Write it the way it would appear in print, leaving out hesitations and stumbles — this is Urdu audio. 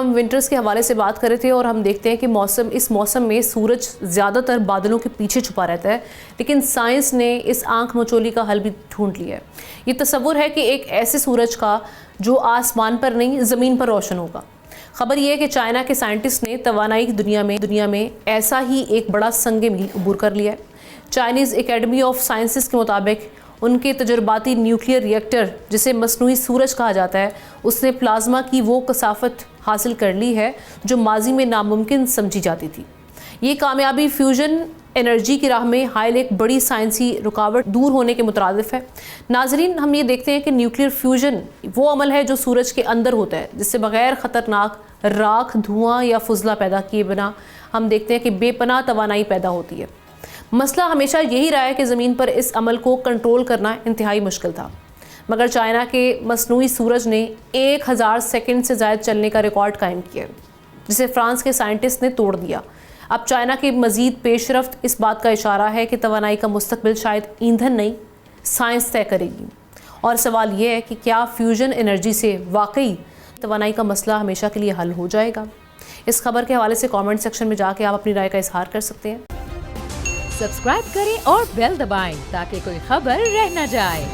ہم ونٹرز کے حوالے سے بات کر رہے تھے اور ہم دیکھتے ہیں کہ اس موسم میں سورج زیادہ تر بادلوں کے پیچھے چھپا رہتا ہے، لیکن سائنس نے اس آنکھ مچولی کا حل بھی ڈھونڈ لیا ہے۔ یہ تصور ہے کہ ایک ایسے سورج کا جو آسمان پر نہیں زمین پر روشن ہوگا۔ خبر یہ ہے کہ چائنا کے سائنٹسٹ نے توانائی کی دنیا میں ایسا ہی ایک بڑا سنگ میل عبور کر لیا ہے۔ چائنیز اکیڈمی آف سائنسز کے مطابق ان کے تجرباتی نیوکلیئر ری ایکٹر جسے مصنوعی سورج کہا جاتا ہے، اس نے پلازما کی وہ کثافت حاصل کر لی ہے جو ماضی میں ناممکن سمجھی جاتی تھی۔ یہ کامیابی فیوژن انرجی کی راہ میں حائل ایک بڑی سائنسی رکاوٹ دور ہونے کے مترادف ہے۔ ناظرین، ہم یہ دیکھتے ہیں کہ نیوکلیئر فیوژن وہ عمل ہے جو سورج کے اندر ہوتا ہے، جس سے بغیر خطرناک راکھ، دھواں یا فضلہ پیدا کیے بنا ہم دیکھتے ہیں کہ بے پناہ توانائی پیدا ہوتی ہے۔ مسئلہ ہمیشہ یہی رہا ہے کہ زمین پر اس عمل کو کنٹرول کرنا انتہائی مشکل تھا، مگر چائنا کے مصنوعی سورج نے 1000 سیکنڈ سے زائد چلنے کا ریکارڈ قائم کیا، جسے فرانس کے سائنٹسٹ نے توڑ دیا۔ اب چائنا کی مزید پیش رفت اس بات کا اشارہ ہے کہ توانائی کا مستقبل شاید ایندھن نہیں، سائنس طے کرے گی۔ اور سوال یہ ہے کہ کیا فیوژن انرجی سے واقعی توانائی کا مسئلہ ہمیشہ کے لیے حل ہو جائے گا؟ اس خبر کے حوالے سے کامنٹ سیکشن میں جا کے آپ اپنی رائے کا اظہار کر سکتے ہیں۔ سبسکرائب کریں اور بیل دبائیں تاکہ کوئی خبر رہ نہ جائے۔